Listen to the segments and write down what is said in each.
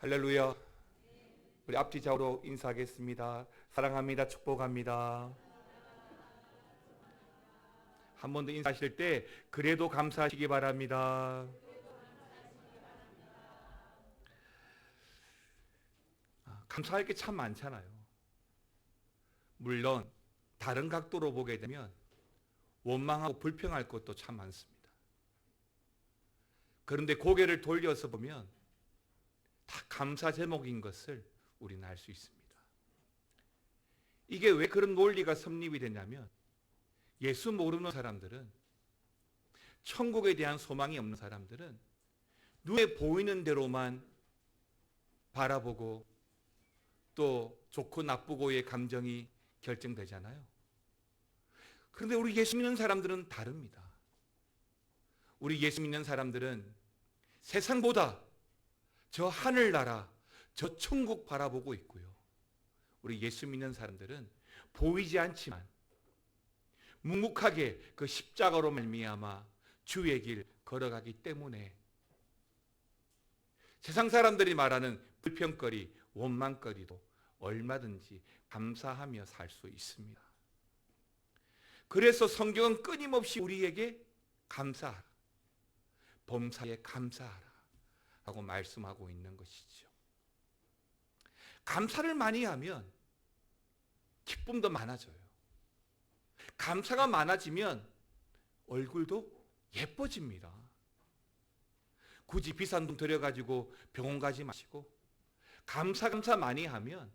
할렐루야. 우리 앞뒤 좌우로 인사하겠습니다. 사랑합니다. 축복합니다. 한 번 더 인사하실 때 그래도 감사하시기 바랍니다. 감사할 게 참 많잖아요. 물론 다른 각도로 보게 되면 원망하고 불평할 것도 참 많습니다. 그런데 고개를 돌려서 보면 다 감사 제목인 것을 우리는 알 수 있습니다. 이게 왜 그런 논리가 성립이 되냐면 예수 모르는 사람들은, 천국에 대한 소망이 없는 사람들은 눈에 보이는 대로만 바라보고 또 좋고 나쁘고의 감정이 결정되잖아요. 그런데 우리 예수 믿는 사람들은 다릅니다. 우리 예수 믿는 사람들은 세상보다 저 하늘나라, 저 천국 바라보고 있고요. 우리 예수 믿는 사람들은 보이지 않지만 묵묵하게 그 십자가로 말미암아 주의 길 걸어가기 때문에 세상 사람들이 말하는 불평거리, 원망거리도 얼마든지 감사하며 살 수 있습니다. 그래서 성경은 끊임없이 우리에게 감사하라, 범사에 감사하라 하고 말씀하고 있는 것이죠. 감사를 많이 하면 기쁨도 많아져요. 감사가 많아지면 얼굴도 예뻐집니다. 굳이 비싼 돈 들여가지고 병원 가지 마시고 감사 많이 하면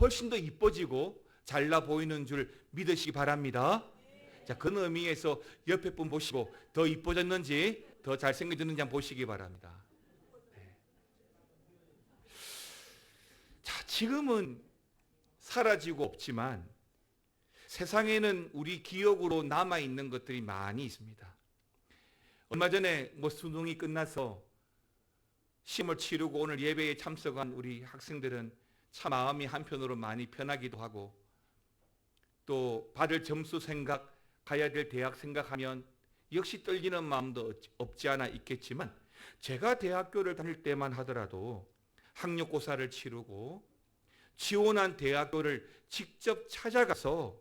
훨씬 더 이뻐지고 잘나 보이는 줄 믿으시기 바랍니다. 자, 그런 의미에서 옆에 분 보시고 더 이뻐졌는지 더 잘생겨졌는지 한번 보시기 바랍니다. 네. 자, 지금은 사라지고 없지만 세상에는 우리 기억으로 남아있는 것들이 많이 있습니다. 얼마 전에 수능이 끝나서 시험을 치르고 오늘 예배에 참석한 우리 학생들은 참 마음이 한편으로 많이 편하기도 하고, 또 받을 점수 생각, 가야 될 대학 생각하면 역시 떨리는 마음도 없지 않아 있겠지만, 제가 대학교를 다닐 때만 하더라도 학력고사를 치르고 지원한 대학교를 직접 찾아가서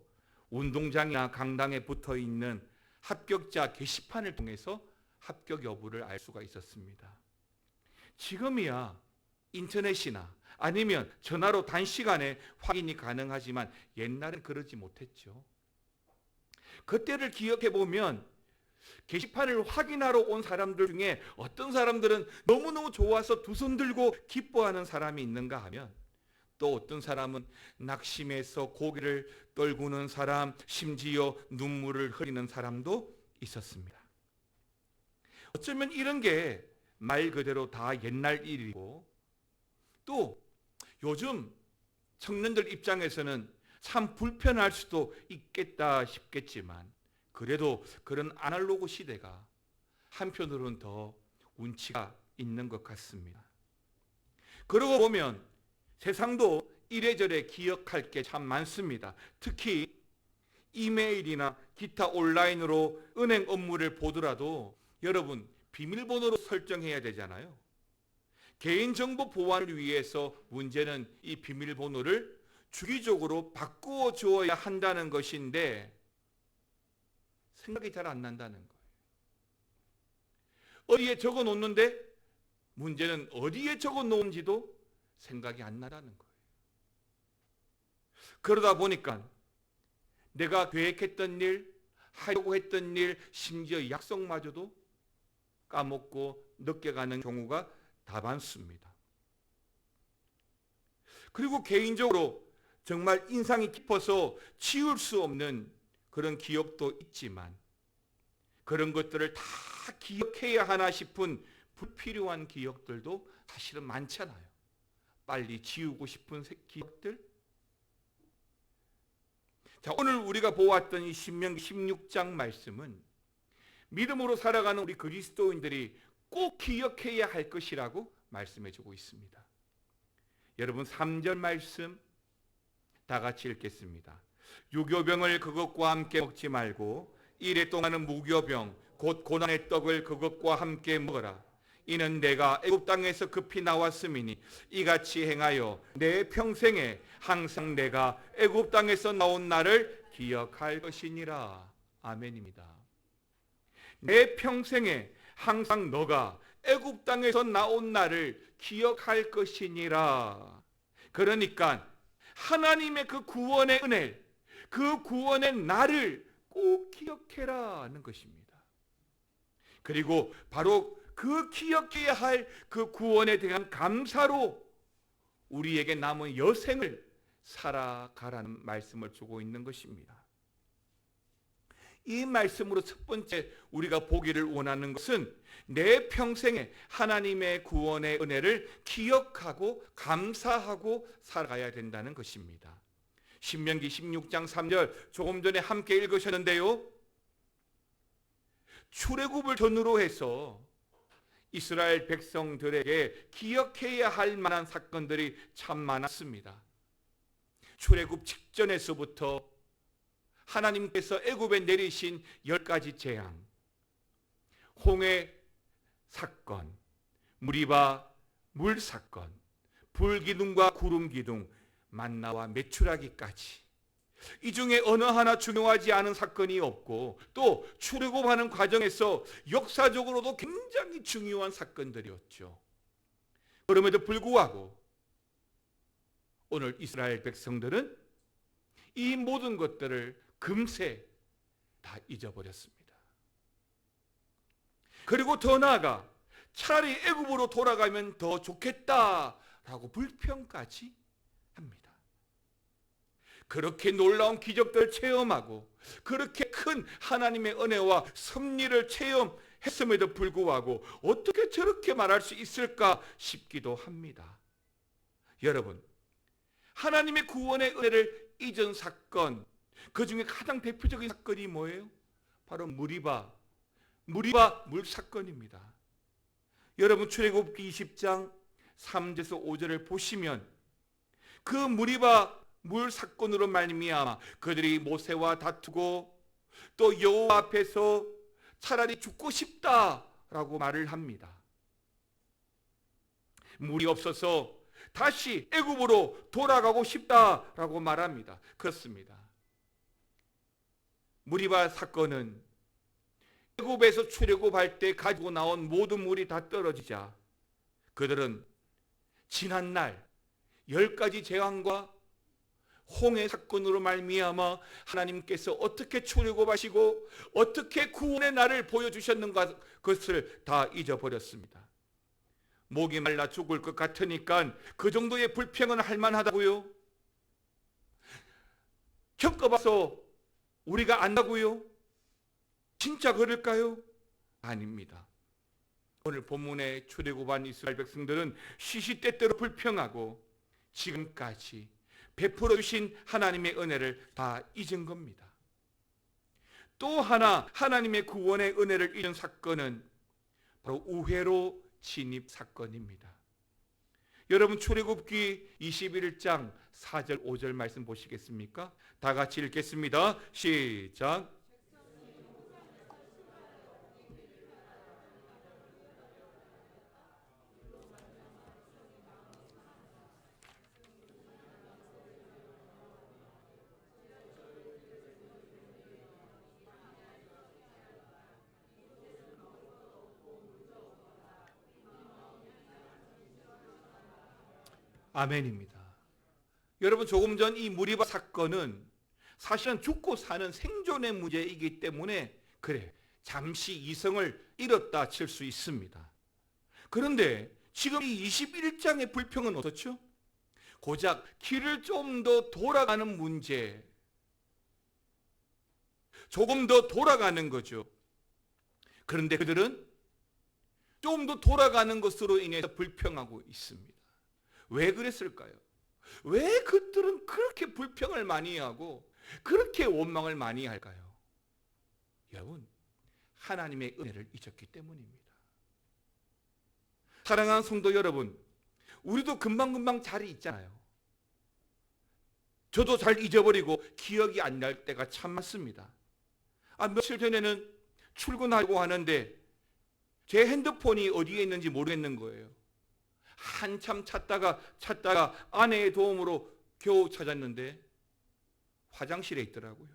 운동장이나 강당에 붙어 있는 합격자 게시판을 통해서 합격 여부를 알 수가 있었습니다. 지금이야 인터넷이나 아니면 전화로 단시간에 확인이 가능하지만 옛날엔 그러지 못했죠. 그때를 기억해 보면 게시판을 확인하러 온 사람들 중에 어떤 사람들은 너무너무 좋아서 두 손 들고 기뻐하는 사람이 있는가 하면, 또 어떤 사람은 낙심해서 고개를 떨구는 사람, 심지어 눈물을 흘리는 사람도 있었습니다. 어쩌면 이런 게 말 그대로 다 옛날 일이고, 또 요즘 청년들 입장에서는 참 불편할 수도 있겠다 싶겠지만, 그래도 그런 아날로그 시대가 한편으로는 더 운치가 있는 것 같습니다. 그러고 보면 세상도 이래저래 기억할 게 참 많습니다. 특히 이메일이나 기타 온라인으로 은행 업무를 보더라도 여러분 비밀번호로 설정해야 되잖아요. 개인정보 보안을 위해서 문제는 이 비밀번호를 주기적으로 바꾸어 주어야 한다는 것인데 생각이 잘 안 난다는 거예요. 어디에 적어 놓는데 문제는 어디에 적어 놓은지도 생각이 안 나다는 거예요. 그러다 보니까 내가 계획했던 일, 하려고 했던 일, 심지어 약속마저도 까먹고 늦게 가는 경우가 다반수입니다. 그리고 개인적으로 정말 인상이 깊어서 지울 수 없는 그런 기억도 있지만, 그런 것들을 다 기억해야 하나 싶은 불필요한 기억들도 사실은 많잖아요. 빨리 지우고 싶은 기억들. 자, 오늘 우리가 보았던 이 신명기 16장 말씀은 믿음으로 살아가는 우리 그리스도인들이 꼭 기억해야 할 것이라고 말씀해 주고 있습니다. 여러분 3절 말씀 다 같이 읽겠습니다. 유교병을 그것과 함께 먹지 말고 이레 동안은 무교병 곧 고난의 떡을 그것과 함께 먹어라. 이는 내가 애굽 땅에서 급히 나왔음이니 이같이 행하여 내 평생에 항상 내가 애굽 땅에서 나온 나를 기억할 것이니라. 아멘입니다. 내 평생에 항상 너가 애굽 땅에서 나온 나를 기억할 것이니라. 그러니까 하나님의 그 구원의 은혜, 그 구원의 나를 꼭 기억해라 하는 것입니다. 그리고 바로 그 기억해야 할 그 구원에 대한 감사로 우리에게 남은 여생을 살아가라는 말씀을 주고 있는 것입니다. 이 말씀으로 첫 번째 우리가 보기를 원하는 것은 내 평생에 하나님의 구원의 은혜를 기억하고 감사하고 살아가야 된다는 것입니다. 신명기 16장 3절 조금 전에 함께 읽으셨는데요. 출애굽을 전후로 해서 이스라엘 백성들에게 기억해야 할 만한 사건들이 참 많았습니다. 출애굽 직전에서부터 하나님께서 애굽에 내리신 10가지 재앙, 홍해 사건, 무리바 물 사건, 불기둥과 구름기둥, 만나와 메추라기까지, 이 중에 어느 하나 중요하지 않은 사건이 없고 또 출애굽하는 과정에서 역사적으로도 굉장히 중요한 사건들이었죠. 그럼에도 불구하고 오늘 이스라엘 백성들은 이 모든 것들을 금세 다 잊어버렸습니다. 그리고 더 나아가 차라리 애굽으로 돌아가면 더 좋겠다라고 불평까지 합니다. 그렇게 놀라운 기적들을 체험하고 그렇게 큰 하나님의 은혜와 섭리를 체험했음에도 불구하고 어떻게 저렇게 말할 수 있을까 싶기도 합니다. 여러분, 하나님의 구원의 은혜를 잊은 사건, 그 중에 가장 대표적인 사건이 뭐예요? 바로 무리바 물 사건입니다. 여러분, 출애굽기 20장 3절에서 5절을 보시면 그 무리바 물 사건으로 말미암아 그들이 모세와 다투고 또 여호와 앞에서 차라리 죽고 싶다라고 말을 합니다. 물이 없어서 다시 애굽으로 돌아가고 싶다라고 말합니다. 그렇습니다. 무리바 사건은 애굽에서 출애굽할 때 가지고 나온 모든 물이 다 떨어지자 그들은 지난날 10가지 재앙과 홍해 사건으로 말미암아 하나님께서 어떻게 출애굽하시고 어떻게 구원의 날을 보여주셨는가 그것을 다 잊어버렸습니다. 목이 말라 죽을 것 같으니까 그 정도의 불평은 할 만하다고요? 겪어봐서 우리가 안다고요? 진짜 그럴까요? 아닙니다. 오늘 본문의 출애굽한 이스라엘 백성들은 시시때때로 불평하고 지금까지 베풀어 주신 하나님의 은혜를 다 잊은 겁니다. 또 하나 하나님의 구원의 은혜를 잊은 사건은 바로 우회로 진입 사건입니다. 여러분, 출애굽기 21장 4절 5절 말씀 보시겠습니까? 다 같이 읽겠습니다. 시작. 아멘입니다. 여러분, 조금 전 이 무리바 사건은 사실은 죽고 사는 생존의 문제이기 때문에 그래 잠시 이성을 잃었다 칠 수 있습니다. 그런데 지금 이 21장의 불평은 어떻죠? 고작 길을 좀 더 돌아가는 문제, 조금 더 돌아가는 거죠. 그런데 그들은 좀 더 돌아가는 것으로 인해서 불평하고 있습니다. 왜 그랬을까요? 왜 그들은 그렇게 불평을 많이 하고 그렇게 원망을 많이 할까요? 여러분, 하나님의 은혜를 잊었기 때문입니다. 사랑하는 성도 여러분, 우리도 금방금방 잘 잊잖아요. 저도 잘 잊어버리고 기억이 안 날 때가 참 많습니다. 며칠 전에는 출근하려고 하는데 제 핸드폰이 어디에 있는지 모르겠는 거예요. 한참 찾다가 아내의 도움으로 겨우 찾았는데 화장실에 있더라고요.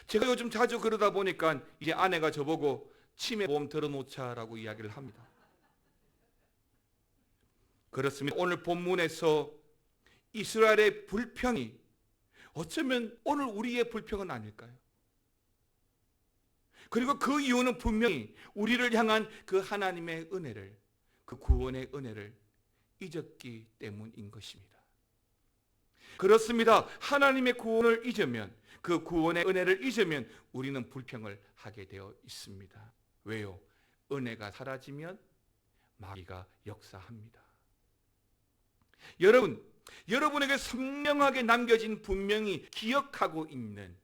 제가 요즘 자주 그러다 보니까 이제 아내가 저보고 치매보험 들어놓자라고 이야기를 합니다. 그렇습니다. 오늘 본문에서 이스라엘의 불평이 어쩌면 오늘 우리의 불평은 아닐까요? 그리고 그 이유는 분명히 우리를 향한 그 하나님의 은혜를, 그 구원의 은혜를 잊었기 때문인 것입니다. 그렇습니다. 하나님의 구원을 잊으면, 그 구원의 은혜를 잊으면 우리는 불평을 하게 되어 있습니다. 왜요? 은혜가 사라지면 마귀가 역사합니다. 여러분에게 선명하게 남겨진, 분명히 기억하고 있는,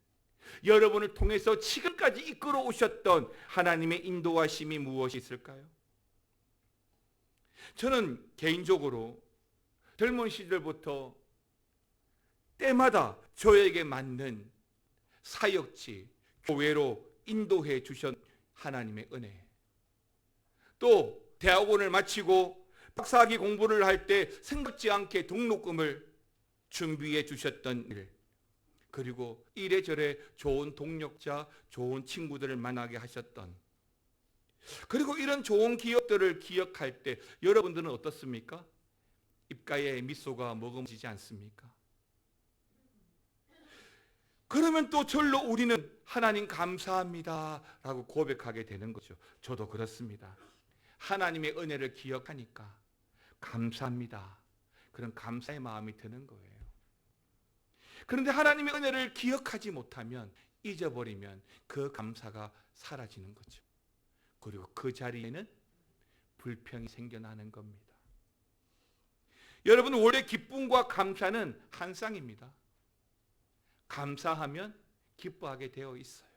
여러분을 통해서 지금까지 이끌어 오셨던 하나님의 인도하심이 무엇이 있을까요? 저는 개인적으로 젊은 시절부터 때마다 저에게 맞는 사역지, 교회로 인도해 주신 하나님의 은혜, 또 대학원을 마치고 박사학위 공부를 할 때 생각지 않게 등록금을 준비해 주셨던 일, 그리고 이래저래 좋은 동력자, 좋은 친구들을 만나게 하셨던, 그리고 이런 좋은 기억들을 기억할 때 여러분들은 어떻습니까? 입가에 미소가 머금지지 않습니까? 그러면 또 절로 우리는 하나님 감사합니다 라고 고백하게 되는 거죠. 저도 그렇습니다. 하나님의 은혜를 기억하니까 감사합니다, 그런 감사의 마음이 드는 거예요. 그런데 하나님의 은혜를 기억하지 못하면, 잊어버리면 그 감사가 사라지는 거죠. 그리고 그 자리에는 불평이 생겨나는 겁니다. 여러분, 원래 기쁨과 감사는 한 쌍입니다. 감사하면 기뻐하게 되어 있어요.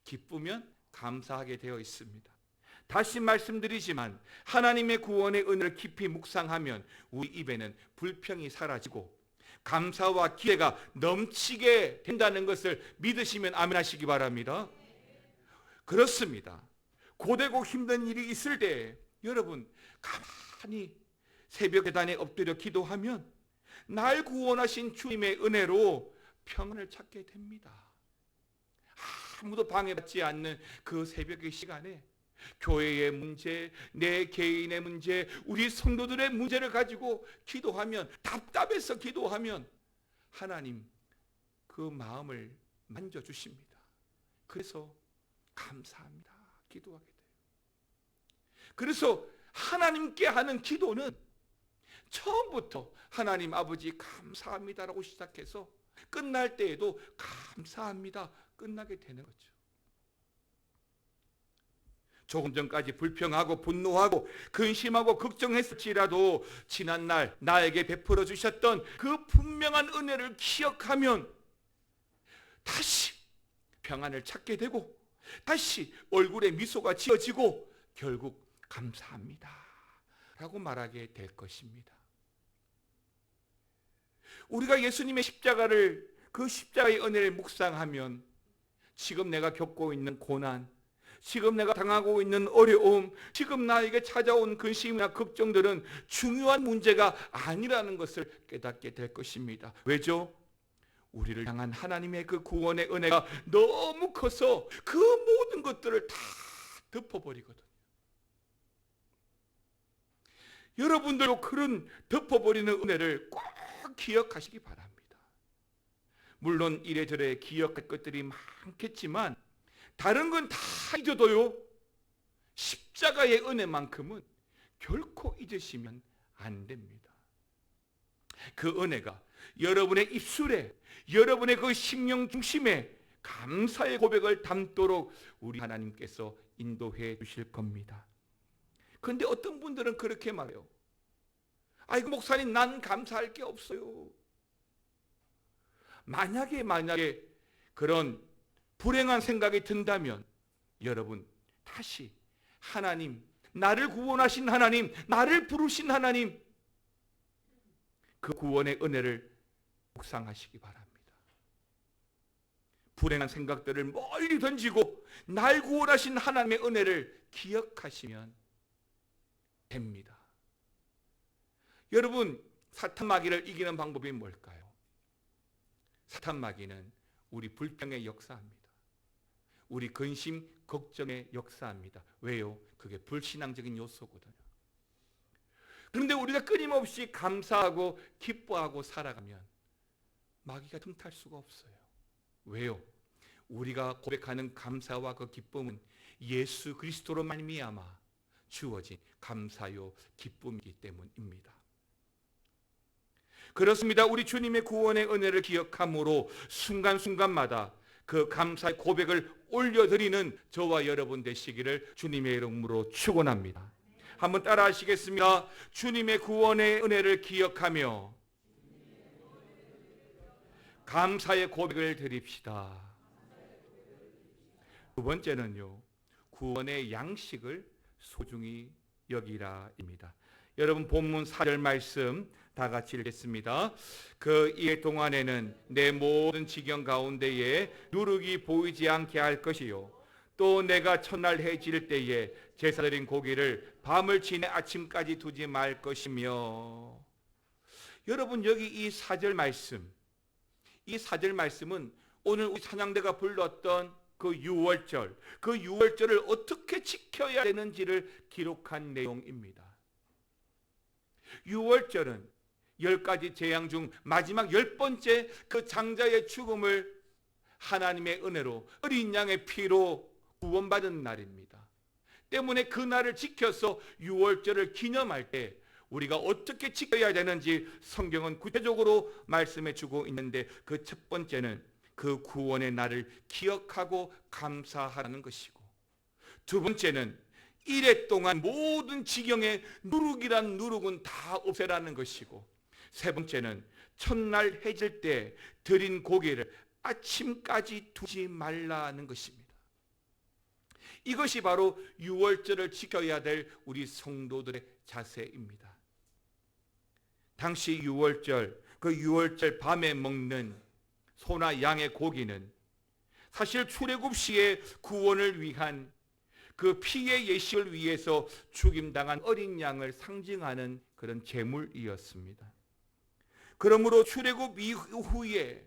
기쁘면 감사하게 되어 있습니다. 다시 말씀드리지만 하나님의 구원의 은혜를 깊이 묵상하면 우리 입에는 불평이 사라지고 감사와 기대가 넘치게 된다는 것을 믿으시면 아멘 하시기 바랍니다. 그렇습니다. 고되고 힘든 일이 있을 때 여러분 가만히 새벽 계단에 엎드려 기도하면 날 구원하신 주님의 은혜로 평안을 찾게 됩니다. 아무도 방해받지 않는 그 새벽의 시간에 교회의 문제, 내 개인의 문제, 우리 성도들의 문제를 가지고 기도하면, 답답해서 기도하면 하나님 그 마음을 만져주십니다. 그래서 감사합니다 기도하게 돼요. 그래서 하나님께 하는 기도는 처음부터 하나님 아버지 감사합니다라고 시작해서 끝날 때에도 감사합니다 끝나게 되는 거죠. 조금 전까지 불평하고 분노하고 근심하고 걱정했을지라도 지난날 나에게 베풀어 주셨던 그 분명한 은혜를 기억하면 다시 평안을 찾게 되고 다시 얼굴에 미소가 지어지고 결국 감사합니다 라고 말하게 될 것입니다. 우리가 예수님의 십자가를, 그 십자가의 은혜를 묵상하면 지금 내가 겪고 있는 고난, 지금 내가 당하고 있는 어려움, 지금 나에게 찾아온 근심이나 걱정들은 중요한 문제가 아니라는 것을 깨닫게 될 것입니다. 왜죠? 우리를 향한 하나님의 그 구원의 은혜가 너무 커서 그 모든 것들을 다 덮어버리거든요. 여러분들도 그런 덮어버리는 은혜를 꼭 기억하시기 바랍니다. 물론 이래저래 기억할 것들이 많겠지만 다른 건 다 잊어도요, 십자가의 은혜만큼은 결코 잊으시면 안 됩니다. 그 은혜가 여러분의 입술에, 여러분의 그 심령 중심에 감사의 고백을 담도록 우리 하나님께서 인도해 주실 겁니다. 그런데 어떤 분들은 그렇게 말해요. 아이고 목사님, 난 감사할 게 없어요. 만약에 그런 불행한 생각이 든다면 여러분 다시 하나님, 나를 구원하신 하나님, 나를 부르신 하나님, 그 구원의 은혜를 묵상하시기 바랍니다. 불행한 생각들을 멀리 던지고 날 구원하신 하나님의 은혜를 기억하시면 됩니다. 여러분, 사탄 마귀를 이기는 방법이 뭘까요? 사탄 마귀는 우리 불평에 역사합니다. 우리 근심, 걱정에 역사합니다. 왜요? 그게 불신앙적인 요소거든요. 그런데 우리가 끊임없이 감사하고 기뻐하고 살아가면 마귀가 틈탈 수가 없어요. 왜요? 우리가 고백하는 감사와 그 기쁨은 예수 그리스도로 말미암아 주어진 감사요 기쁨이기 때문입니다. 그렇습니다. 우리 주님의 구원의 은혜를 기억함으로 순간순간마다 그 감사의 고백을 올려드리는 저와 여러분 되시기를 주님의 이름으로 축원합니다. 한번 따라 하시겠습니다. 주님의 구원의 은혜를 기억하며 감사의 고백을 드립시다. 두 번째는요, 구원의 양식을 소중히 여기라입니다. 여러분, 본문 4절 말씀 다 같이 읽겠습니다. 그 이해 동안에는 내 모든 지경 가운데에 누룩이 보이지 않게 할 것이요, 또 내가 첫날 해질 때에 제사 드린 고기를 밤을 지내 아침까지 두지 말 것이며. 여러분, 여기 이 4절 말씀, 이 4절 말씀은 오늘 우리 찬양대가 불렀던 그 유월절, 그 유월절을 어떻게 지켜야 되는지를 기록한 내용입니다. 유월절은 10가지 재앙 중 마지막 10번째 그 장자의 죽음을 하나님의 은혜로 어린 양의 피로 구원받은 날입니다. 때문에 그 날을 지켜서 유월절을 기념할 때 우리가 어떻게 지켜야 되는지 성경은 구체적으로 말씀해 주고 있는데, 그 첫 번째는 그 구원의 날을 기억하고 감사하라는 것이고, 두 번째는 이래 동안 모든 지경의 누룩이란 누룩은 다 없애라는 것이고, 세 번째는 첫날 해질 때 드린 고기를 아침까지 두지 말라는 것입니다. 이것이 바로 유월절을 지켜야 될 우리 성도들의 자세입니다. 당시 유월절, 그 유월절 밤에 먹는 소나 양의 고기는 사실 출애굽 시의 구원을 위한 그 피의 예식을 위해서 죽임당한 어린 양을 상징하는 그런 제물이었습니다. 그러므로 출애굽 이후에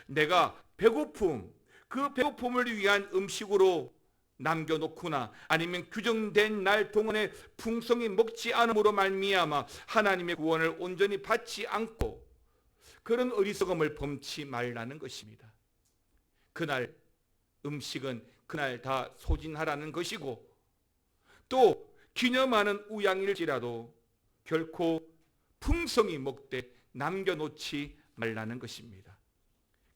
내가 배고픔, 그 배고픔을 위한 음식으로 남겨놓거나 아니면 규정된 날 동안에 풍성히 먹지 않음으로 말미암아 하나님의 구원을 온전히 받지 않고 그런 어리석음을 범치 말라는 것입니다. 그날 음식은 그날 다 소진하라는 것이고, 또 기념하는 우양일지라도 결코 풍성히 먹되 남겨놓지 말라는 것입니다.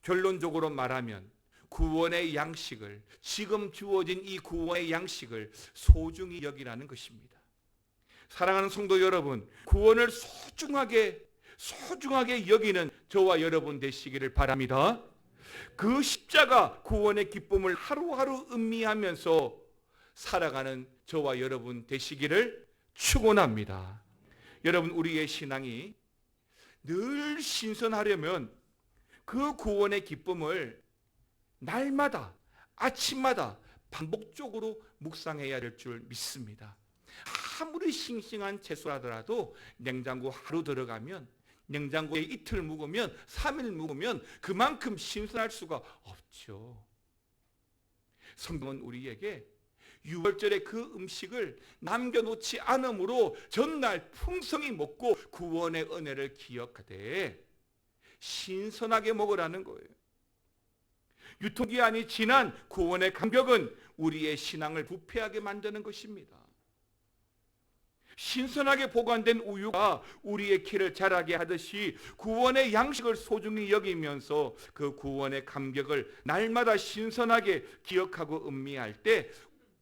결론적으로 말하면 구원의 양식을, 지금 주어진 이 구원의 양식을 소중히 여기라는 것입니다. 사랑하는 성도 여러분, 구원을 소중하게 여기는 저와 여러분 되시기를 바랍니다. 그 십자가 구원의 기쁨을 하루하루 음미하면서 살아가는 저와 여러분 되시기를 축원합니다. 여러분, 우리의 신앙이 늘 신선하려면 그 구원의 기쁨을 날마다 아침마다 반복적으로 묵상해야 될 줄 믿습니다. 아무리 싱싱한 채소라더라도 냉장고 하루 들어가면, 냉장고에 이틀 묵으면, 3일 묵으면 그만큼 신선할 수가 없죠. 성경은 우리에게 유월절의 그 음식을 남겨놓지 않으므로 전날 풍성히 먹고 구원의 은혜를 기억하되 신선하게 먹으라는 거예요. 유통기한이 지난 구원의 감격은 우리의 신앙을 부패하게 만드는 것입니다. 신선하게 보관된 우유가 우리의 키를 자라게 하듯이 구원의 양식을 소중히 여기면서 그 구원의 감격을 날마다 신선하게 기억하고 음미할 때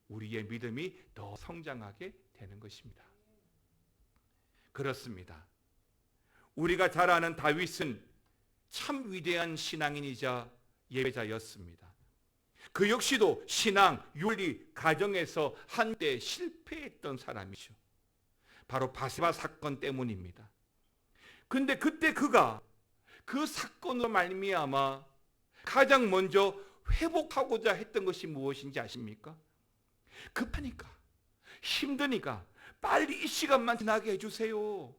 우리의 믿음이 더 성장하게 되는 것입니다. 그렇습니다. 우리가 잘 아는 다윗은 참 위대한 신앙인이자 예배자였습니다. 그 역시도 신앙, 윤리, 가정에서 한때 실패했던 사람이죠. 바로 바세바 사건 때문입니다. 근데 그때 그가 그 사건으로 말미암아 가장 먼저 회복하고자 했던 것이 무엇인지 아십니까? 급하니까, 힘드니까 빨리 이 시간만 지나게 해주세요.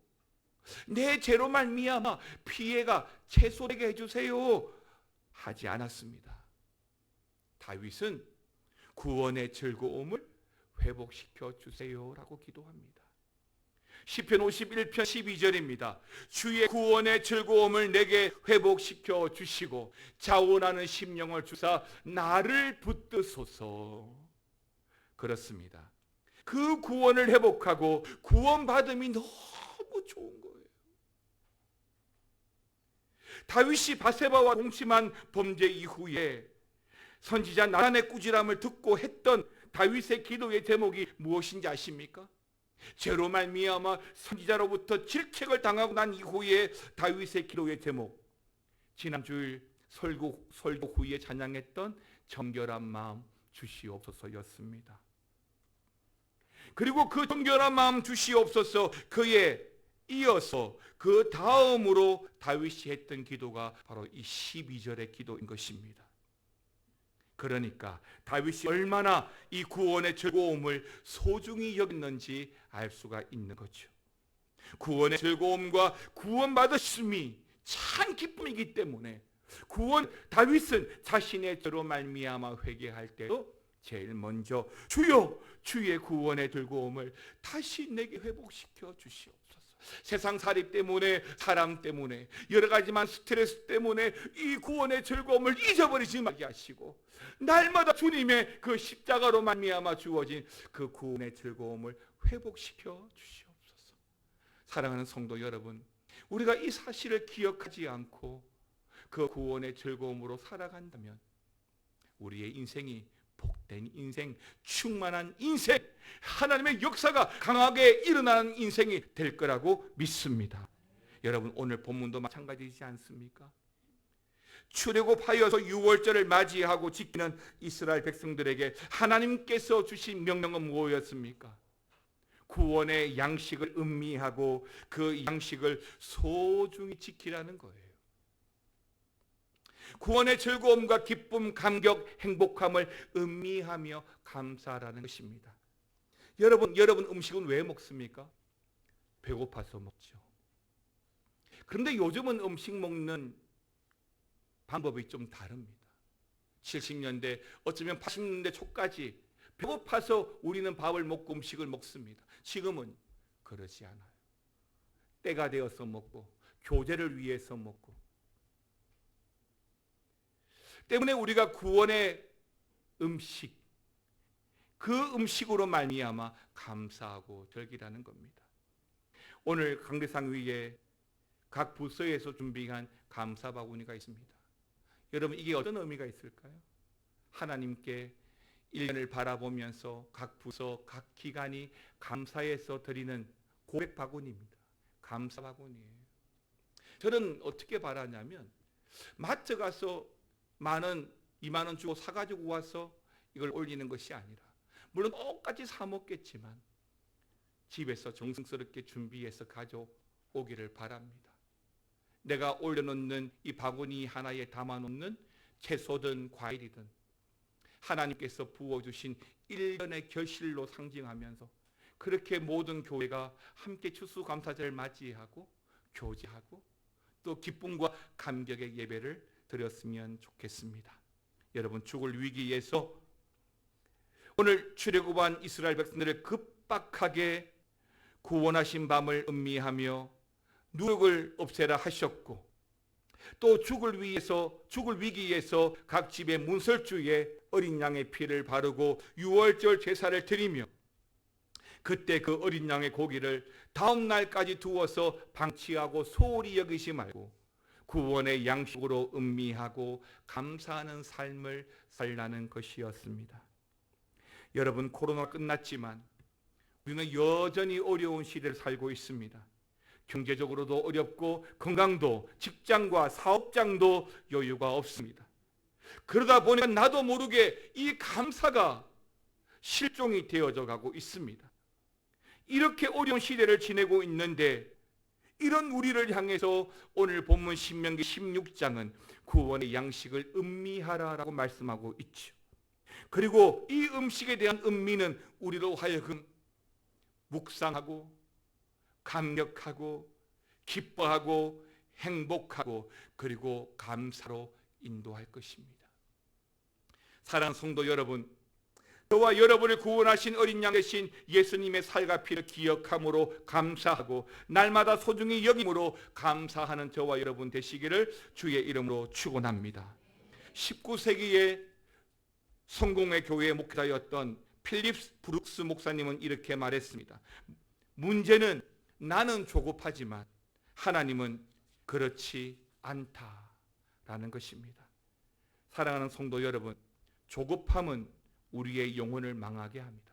내 죄로 말미암아 피해가 최소되게 해주세요 하지 않았습니다. 다윗은 구원의 즐거움을 회복시켜 주세요라고 기도합니다. 시편 51편 12절입니다. 주의 구원의 즐거움을 내게 회복시켜 주시고 자원하는 심령을 주사 나를 붙드소서. 그렇습니다. 그 구원을 회복하고 구원받음이 너무 좋은 거예요. 다윗이 바세바와 동침한 범죄 이후에 선지자 나단의 꾸지람을 듣고 했던 다윗의 기도의 제목이 무엇인지 아십니까? 죄로 말미암아 선지자로부터 질책을 당하고 난 이후에 다윗의 기도의 제목, 지난주일 설교 후에 찬양했던 정결한 마음 주시옵소서였습니다. 그리고 그 정결한 마음 주시옵소서 그에 이어서 그 다음으로 다윗이 했던 기도가 바로 이 12절의 기도인 것입니다. 그러니까 다윗이 얼마나 이 구원의 즐거움을 소중히 여겼는지 알 수가 있는 거죠. 구원의 즐거움과 구원받으심이 참 기쁨이기 때문에 다윗은 자신의 죄로 말미암아 회개할 때도 제일 먼저 주여 주의 구원의 즐거움을 다시 내게 회복시켜 주시옵소서. 세상살이 때문에, 사람 때문에, 여러 가지만 스트레스 때문에 이 구원의 즐거움을 잊어버리지 말게 하시고 날마다 주님의 그 십자가로 말미암아 주어진 그 구원의 즐거움을 회복시켜 주시옵소서. 사랑하는 성도 여러분, 우리가 이 사실을 기억하지 않고 그 구원의 즐거움으로 살아간다면 우리의 인생이 복된 인생, 충만한 인생, 하나님의 역사가 강하게 일어나는 인생이 될 거라고 믿습니다. 여러분, 오늘 본문도 마찬가지이지 않습니까? 출애굽하여서 유월절을 맞이하고 지키는 이스라엘 백성들에게 하나님께서 주신 명령은 무엇이었습니까? 구원의 양식을 음미하고 그 양식을 소중히 지키라는 거예요. 구원의 즐거움과 기쁨, 감격, 행복함을 음미하며 감사하라는 것입니다. 여러분 음식은 왜 먹습니까? 배고파서 먹죠. 그런데 요즘은 음식 먹는 방법이 좀 다릅니다. 70년대, 어쩌면 80년대 초까지 배고파서 우리는 밥을 먹고 음식을 먹습니다. 지금은 그러지 않아요. 때가 되어서 먹고, 교제를 위해서 먹고, 때문에 우리가 구원의 음식, 그 음식으로 말미암아 감사하고 즐기라는 겁니다. 오늘 강대상 위에 각 부서에서 준비한 감사 바구니가 있습니다. 여러분, 이게 어떤 의미가 있을까요? 하나님께 1년을 바라보면서 각 부서, 각 기관이 감사해서 드리는 고백 바구니입니다. 감사 바구니예요. 저는 어떻게 바라냐면 마트 가서 2만 원 주고 사가지고 와서 이걸 올리는 것이 아니라, 물론 똑같이 사 먹겠지만 집에서 정성스럽게 준비해서 가져오기를 바랍니다. 내가 올려놓는 이 바구니 하나에 담아놓는 채소든 과일이든 하나님께서 부어주신 1년의 결실로 상징하면서 그렇게 모든 교회가 함께 추수감사절을 맞이하고 교제하고 또 기쁨과 감격의 예배를 드렸으면 좋겠습니다. 여러분, 죽을 위기에서 오늘 출애굽한 이스라엘 백성들을 급박하게 구원하신 밤을 음미하며 누룩을 없애라 하셨고, 또 죽을 위기에서 각 집의 문설주에 어린 양의 피를 바르고 유월절 제사를 드리며, 그때 그 어린 양의 고기를 다음 날까지 두어서 방치하고 소홀히 여기지 말고 구원의 양식으로 음미하고 감사하는 삶을 살라는 것이었습니다. 여러분, 코로나가 끝났지만 우리는 여전히 어려운 시대를 살고 있습니다. 경제적으로도 어렵고 건강도, 직장과 사업장도 여유가 없습니다. 그러다 보니까 나도 모르게 이 감사가 실종이 되어져 가고 있습니다. 이렇게 어려운 시대를 지내고 있는데 이런 우리를 향해서 오늘 본문 신명기 16장은 구원의 양식을 음미하라라고 말씀하고 있죠. 그리고 이 음식에 대한 음미는 우리로 하여금 묵상하고 감격하고 기뻐하고 행복하고 그리고 감사로 인도할 것입니다. 사랑하는 성도 여러분, 저와 여러분을 구원하신 어린 양 대신 예수님의 살과 피를 기억함으로 감사하고 날마다 소중히 여김으로 감사하는 저와 여러분 되시기를 주의 이름으로 축원합니다. 19세기에 성공회 교회의 목회자였던 필립 브룩스 목사님은 이렇게 말했습니다. 문제는 나는 조급하지만 하나님은 그렇지 않다라는 것입니다. 사랑하는 성도 여러분, 조급함은 우리의 영혼을 망하게 합니다.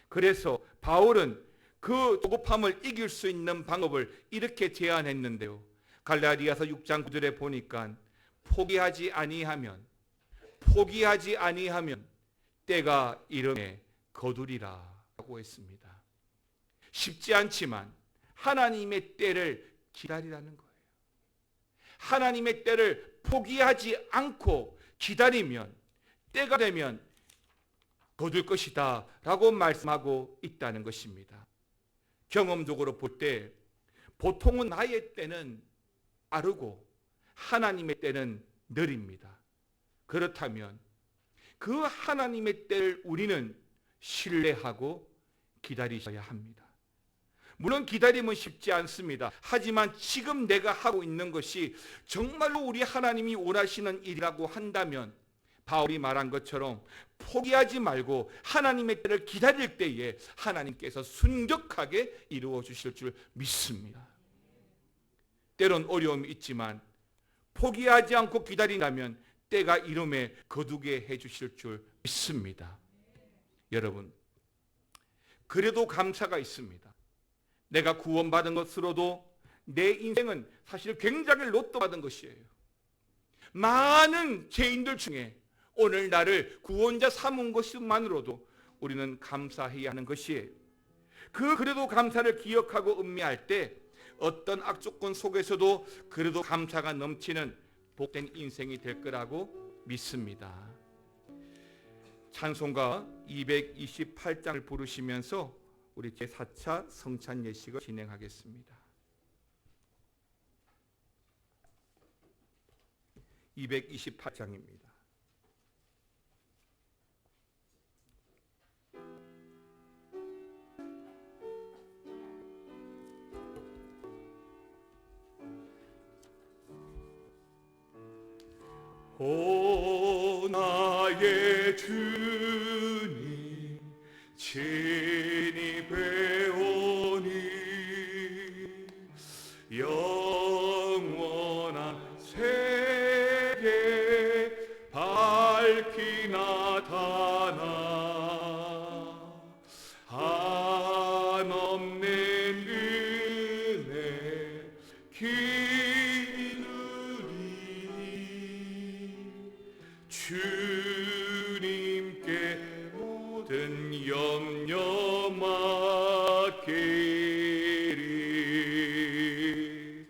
그래서 바울은 그 조급함을 이길 수 있는 방법을 이렇게 제안했는데요. 갈라디아서 6장 9절에 보니까 포기하지 아니하면 때가 이름에 거두리라 라고 했습니다. 쉽지 않지만 하나님의 때를 기다리라는 거예요. 하나님의 때를 포기하지 않고 기다리면 때가 되면 거둘 것이다 라고 말씀하고 있다는 것입니다. 경험적으로 볼 때 보통은 나의 때는 빠르고 하나님의 때는 느립니다. 그렇다면 그 하나님의 때를 우리는 신뢰하고 기다리셔야 합니다. 물론 기다림은 쉽지 않습니다. 하지만 지금 내가 하고 있는 것이 정말로 우리 하나님이 원하시는 일이라고 한다면 바울이 말한 것처럼 포기하지 말고 하나님의 때를 기다릴 때에 하나님께서 순격하게 이루어 주실 줄 믿습니다. 때론 어려움이 있지만 포기하지 않고 기다린다면 때가 이름에 거두게 해주실 줄 믿습니다. 여러분, 그래도 감사가 있습니다. 내가 구원받은 것으로도 내 인생은 사실 굉장히 로또 받은 것이에요. 많은 죄인들 중에 오늘 나를 구원자 삼은 것만으로도 우리는 감사해야 하는 것이에요. 그래도 감사를 기억하고 음미할 때 어떤 악조건 속에서도 그래도 감사가 넘치는 복된 인생이 될 거라고 믿습니다. 찬송가 228장을 부르시면서 우리 제4차 성찬 예식을 진행하겠습니다. 228장입니다. 오 나의 주님 친히 배우니 영원한 세계 밝히 나타나 한없는 은혜 주님께 모든 염려 맡기리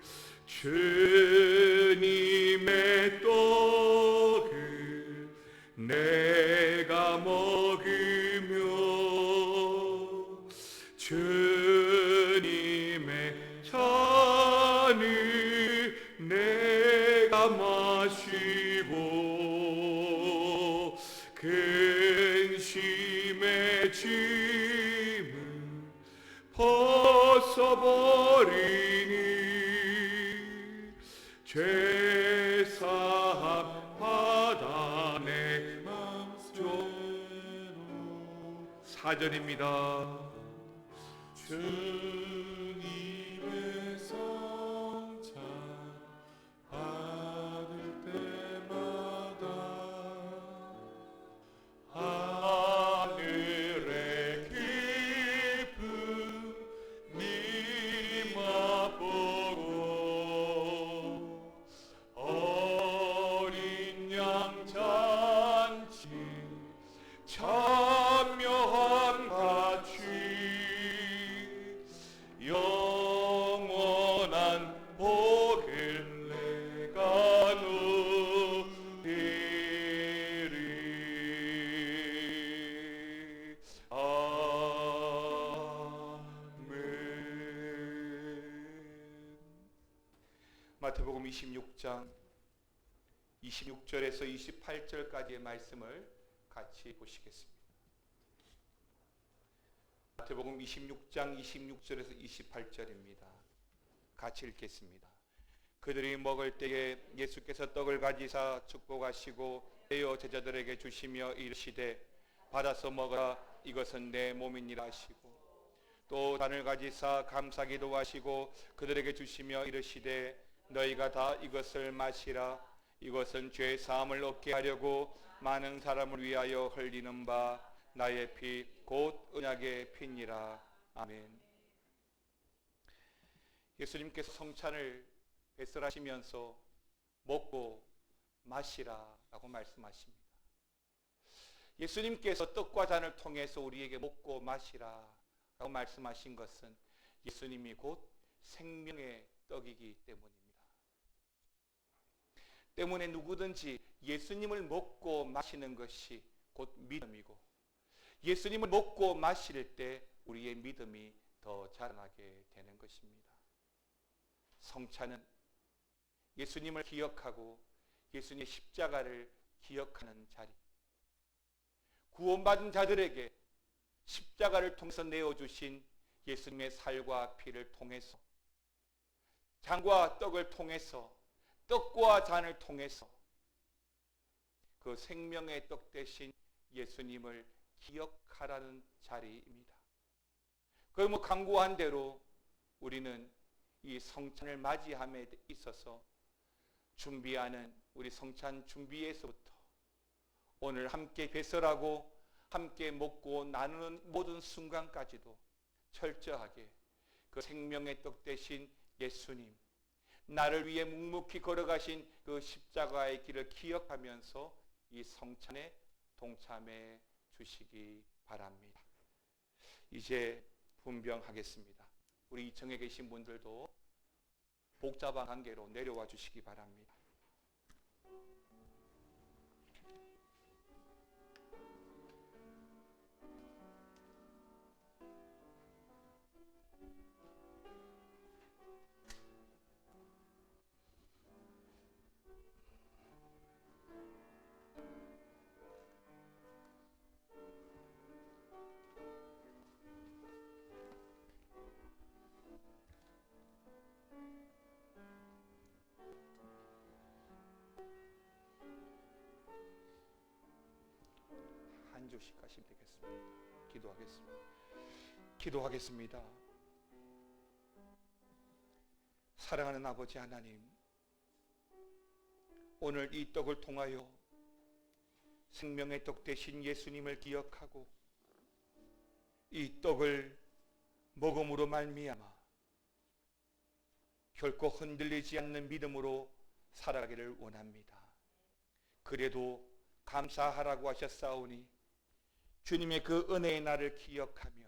주님의 떡을 내가 먹으며 주님의 잔을 내가 마시고 근심의 짐을 벗어버리니 죄사함 받아 내 맘속 4절입니다. 주님의 성찬 받을 때마다 하늘의 깊은 니 맛보고 어린 양 잔치 참여한 같이 마태복음 26장 26절에서 28절까지의 말씀을 같이 보시겠습니다. 마태복음 26장 26절에서 28절입니다. 같이 읽겠습니다. 그들이 먹을 때에 예수께서 떡을 가지사 축복하시고 떼어 제자들에게 주시며 이르시되 받아서 먹으라 이것은 내 몸이니라 하시고 또 잔을 가지사 감사기도 하시고 그들에게 주시며 이르시되 너희가 다 이것을 마시라 이것은 죄 사함을 얻게 하려고 많은 사람을 위하여 흘리는 바 나의 피 곧 언약의 피니라. 아멘. 예수님께서 성찬을 배설하시면서 먹고 마시라 라고 말씀하십니다. 예수님께서 떡과 잔을 통해서 우리에게 먹고 마시라 라고 말씀하신 것은 예수님이 곧 생명의 떡이기 때문입니다. 때문에 누구든지 예수님을 먹고 마시는 것이 곧 믿음이고 예수님을 먹고 마실 때 우리의 믿음이 더 자라나게 되는 것입니다. 성찬은 예수님을 기억하고 예수님의 십자가를 기억하는 자리, 구원받은 자들에게 십자가를 통해서 내어주신 예수님의 살과 피를 통해서 잔과 떡을 통해서 떡과 잔을 통해서 그 생명의 떡 대신 예수님을 기억하라는 자리입니다. 그러므로 강구한 대로 우리는 이 성찬을 맞이함에 있어서 준비하는 우리 성찬 준비에서부터 오늘 함께 배설하고 함께 먹고 나누는 모든 순간까지도 철저하게 그 생명의 떡 대신 예수님, 나를 위해 묵묵히 걸어가신 그 십자가의 길을 기억하면서 이 성찬에 동참해 주시기 바랍니다. 이제 분병하겠습니다. 우리 2층에 계신 분들도 복잡한 관계로 내려와 주시기 바랍니다. 한 주씩 하시면 되겠습니다. 기도하겠습니다. 사랑하는 아버지 하나님, 오늘 이 떡을 통하여 생명의 떡 대신 예수님을 기억하고 이 떡을 먹음으로 말미암아 결코 흔들리지 않는 믿음으로 살아가기를 원합니다. 그래도 감사하라고 하셨사오니 주님의 그 은혜의 날을 기억하며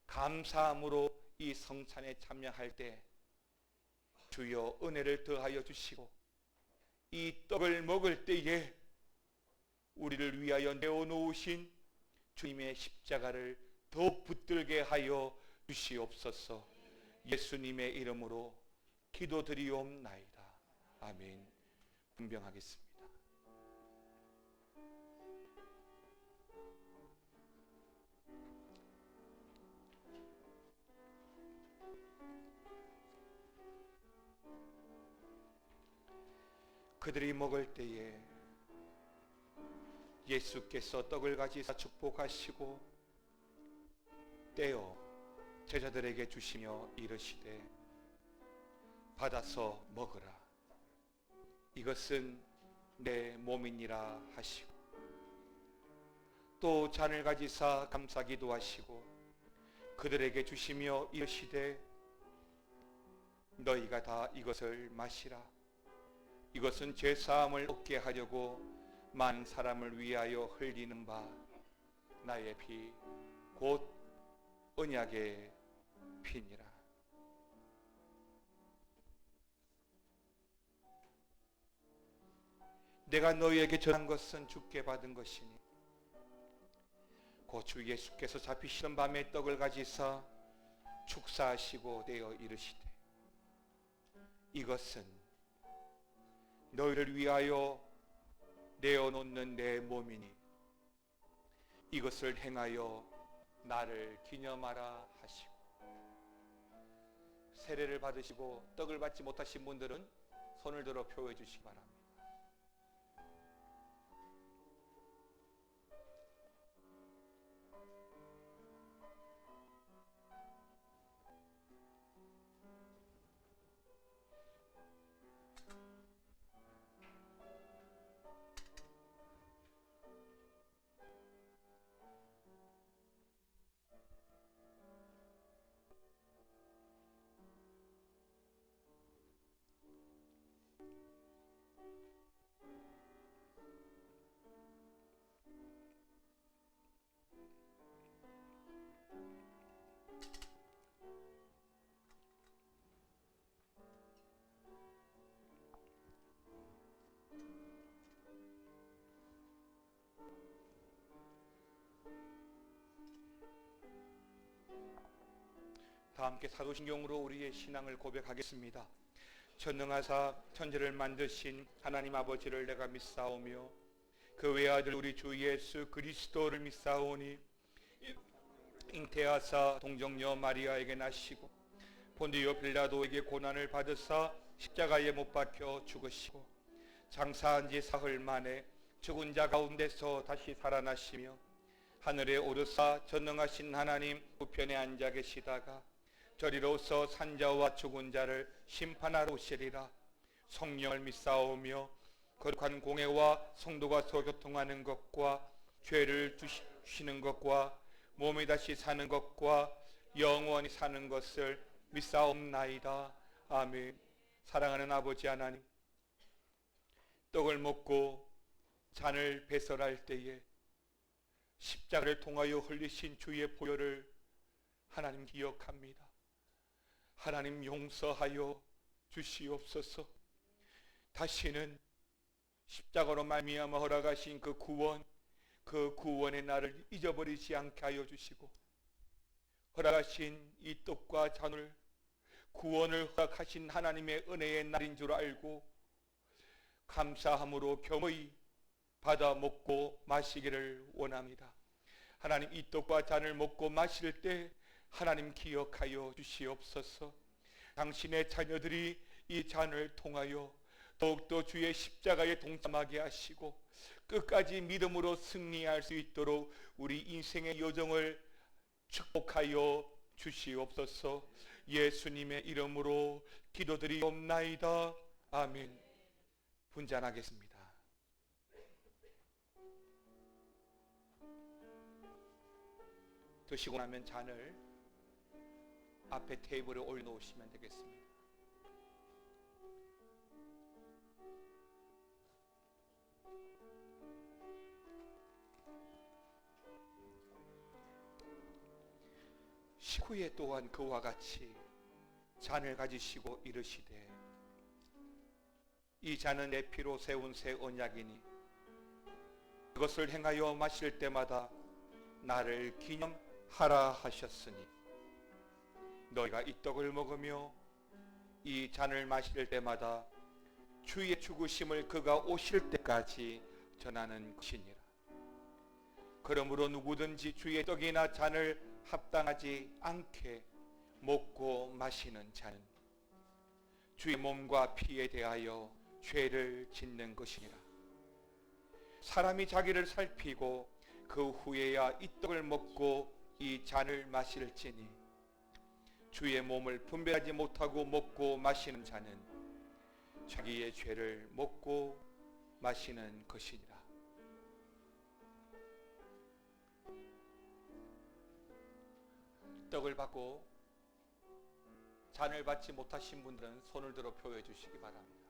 감사함으로 이 성찬에 참여할 때 주여 은혜를 더하여 주시고 이 떡을 먹을 때에 우리를 위하여 내어놓으신 주님의 십자가를 더 붙들게 하여 주시옵소서. 예수님의 이름으로 기도드리옵나이다. 아멘. 분병하겠습니다. 그들이 먹을 때에 예수께서 떡을 가지사 축복하시고 떼어 제자들에게 주시며 이르시되 받아서 먹으라 이것은 내 몸이니라 하시고 또 잔을 가지사 감사기도 하시고 그들에게 주시며 이르시되 너희가 다 이것을 마시라 이것은 죄사함을 얻게 하려고 많은 사람을 위하여 흘리는 바 나의 피 곧 언약의 피니라. 내가 너희에게 전한 것은 주께 받은 것이니 곧 주 예수께서 잡히시는 밤에 떡을 가지사 축사하시고 되어 이르시되 이것은 너희를 위하여 내어놓는 내 몸이니 이것을 행하여 나를 기념하라 하시고, 세례를 받으시고 떡을 받지 못하신 분들은 손을 들어 표해 주시기 바랍니다. 다 함께 사도신경으로 우리의 신앙을 고백하겠습니다. 전능하사 천지를 만드신 하나님 아버지를 내가 믿사오며 그 외아들 우리 주 예수 그리스도를 믿사오니 잉태하사 동정녀 마리아에게 나시고 본디오 빌라도에게 고난을 받으사 십자가에 못 박혀 죽으시고 장사한 지 사흘 만에 죽은 자 가운데서 다시 살아나시며 하늘에 오르사 전능하신 하나님 우편에 앉아 계시다가 저리로서 산자와 죽은 자를 심판하러 오시리라. 성령을 믿사오며 거룩한 공회와 성도가 서로 교통하는 것과 죄를 주시는 것과 몸이 다시 사는 것과 영원히 사는 것을 믿사옵나이다. 아멘. 사랑하는 아버지 하나님, 떡을 먹고 잔을 배설할 때에 십자가를 통하여 흘리신 주의 보혈을 하나님 기억합니다. 하나님 용서하여 주시옵소서. 다시는 십자가로 말미암아 허락하신 그 구원의 날을 잊어버리지 않게 하여 주시고, 허락하신 이 떡과 잔을 구원을 허락하신 하나님의 은혜의 날인 줄 알고 감사함으로 겸허히 받아 먹고 마시기를 원합니다. 하나님, 이 떡과 잔을 먹고 마실 때 하나님 기억하여 주시옵소서. 당신의 자녀들이 이 잔을 통하여 더욱더 주의 십자가에 동참하게 하시고 끝까지 믿음으로 승리할 수 있도록 우리 인생의 여정을 축복하여 주시옵소서. 예수님의 이름으로 기도드리옵나이다. 아멘. 분잔하겠습니다. 드시고 나면 잔을 앞에 테이블에 올려놓으시면 되겠습니다. 식후에 또한 그와 같이 잔을 가지시고 이르시되, 이 잔은 내 피로 세운 새 언약이니 그것을 행하여 마실 때마다 나를 기념하라 하셨으니, 너희가 이 떡을 먹으며 이 잔을 마실 때마다 주의 죽으심을 그가 오실 때까지 전하는 것이니라. 그러므로 누구든지 주의 떡이나 잔을 합당하지 않게 먹고 마시는 자는 주의 몸과 피에 대하여 죄를 짓는 것이니라. 사람이 자기를 살피고 그 후에야 이 떡을 먹고 이 잔을 마실지니, 주의 몸을 분별하지 못하고 먹고 마시는 자는 자기의 죄를 먹고 마시는 것이니라. 떡을 받고 잔을 받지 못하신 분들은 손을 들어 표해 주시기 바랍니다.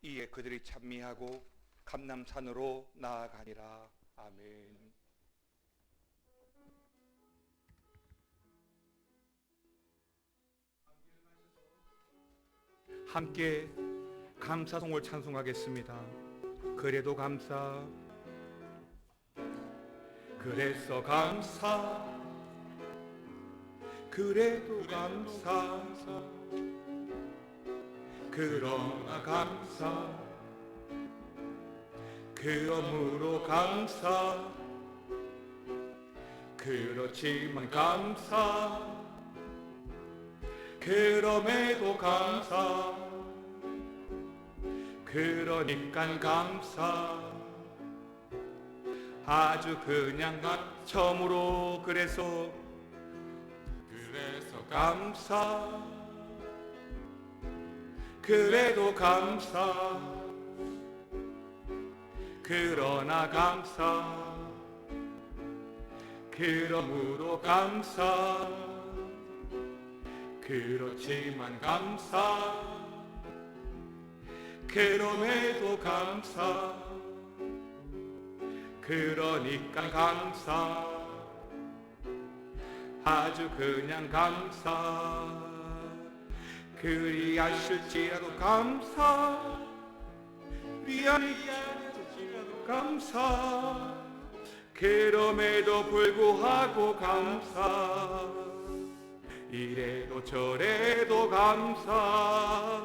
이에 그들이 찬미하고 감람산으로 나아가니라. 아멘. 함께 감사송을 찬송하겠습니다. 그래도 감사, 그래서 감사, 그래도 감사, 그러나 감사, 그러므로 감사, 그렇지만 감사, 그럼에도 감사, 그러니까 감사, 아주 그냥 처음으로 그래서 감사, 그래도 감사, 그러나 감사, 그러므로 감사, 그렇지만 감사, 그럼에도 감사, 그러니까 감사, 아주 그냥 감사, 그리하실지라도 감사, 그리하실지라도 감사, 그럼에도 불구하고 감사, 이래도 저래도 감사,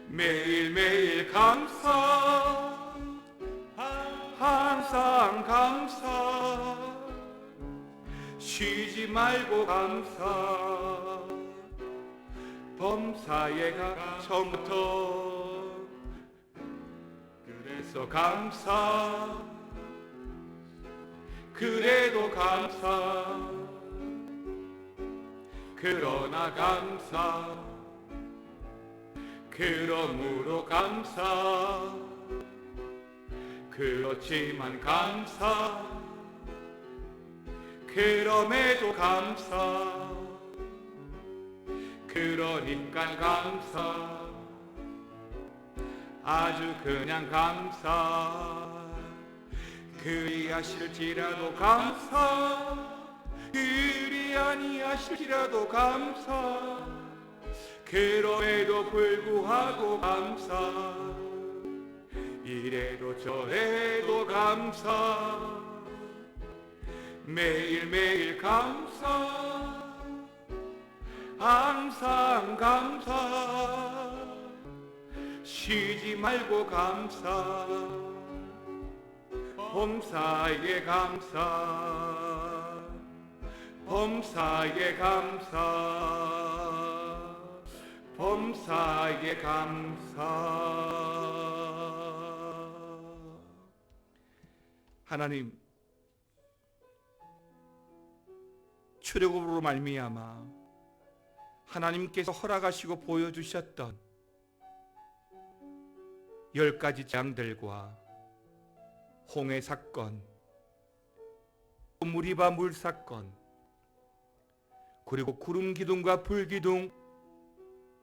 매일매일 감사, 항상 감사, 쉬지 말고 감사, 범사에가 처음부터 그래서 감사, 그래도 감사, 그러나 감사, 그러므로 감사, 그렇지만 감사, 그럼에도 감사, 그러니까 감사, 아주 그냥 감사, 그리하실지라도 감사, 그리 아니하실지라도 감사, 그럼에도 불구하고 감사, 이래도 저래도 감사, 매일매일 감사, 항상 감사, 쉬지 말고 감사, 범사에 감사, 범사에 감사, 범사에 감사. 하나님, 출애굽으로 말미암아 하나님께서 허락하시고 보여주셨던 10가지 재앙들과 홍해 사건, 무리바 물 사건, 그리고 구름 기둥과 불 기둥,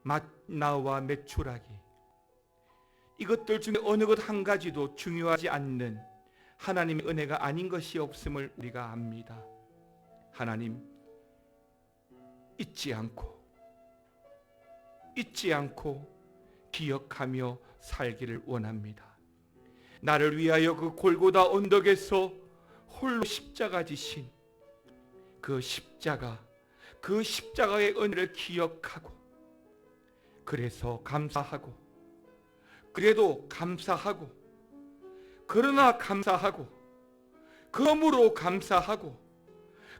만나와 메추라기, 이것들 중에 어느 것 한 가지도 중요하지 않는 하나님의 은혜가 아닌 것이 없음을 우리가 압니다. 하나님, 잊지 않고 기억하며 살기를 원합니다. 나를 위하여 그 골고다 언덕에서 홀로 십자가 지신 그 십자가의 은혜를 기억하고, 그래서 감사하고, 그래도 감사하고, 그러나 감사하고, 그러므로 감사하고,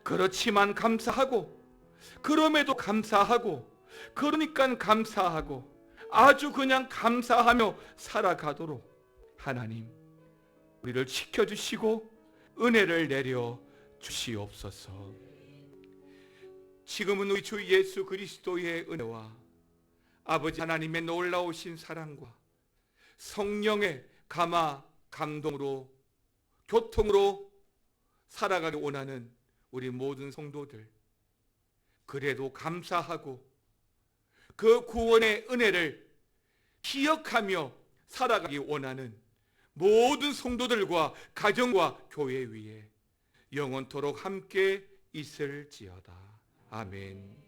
그렇지만 감사하고, 그럼에도 감사하고, 그러니까 감사하고, 아주 그냥 감사하며 살아가도록 하나님, 우리를 지켜주시고 은혜를 내려 주시옵소서. 지금은 우리 주 예수 그리스도의 은혜와 아버지 하나님의 놀라우신 사랑과 성령의 감화 감동으로 교통으로 살아가기 원하는 우리 모든 성도들, 그래도 감사하고 그 구원의 은혜를 기억하며 살아가기 원하는 모든 성도들과 가정과 교회 위에 영원토록 함께 있을지어다. 아멘.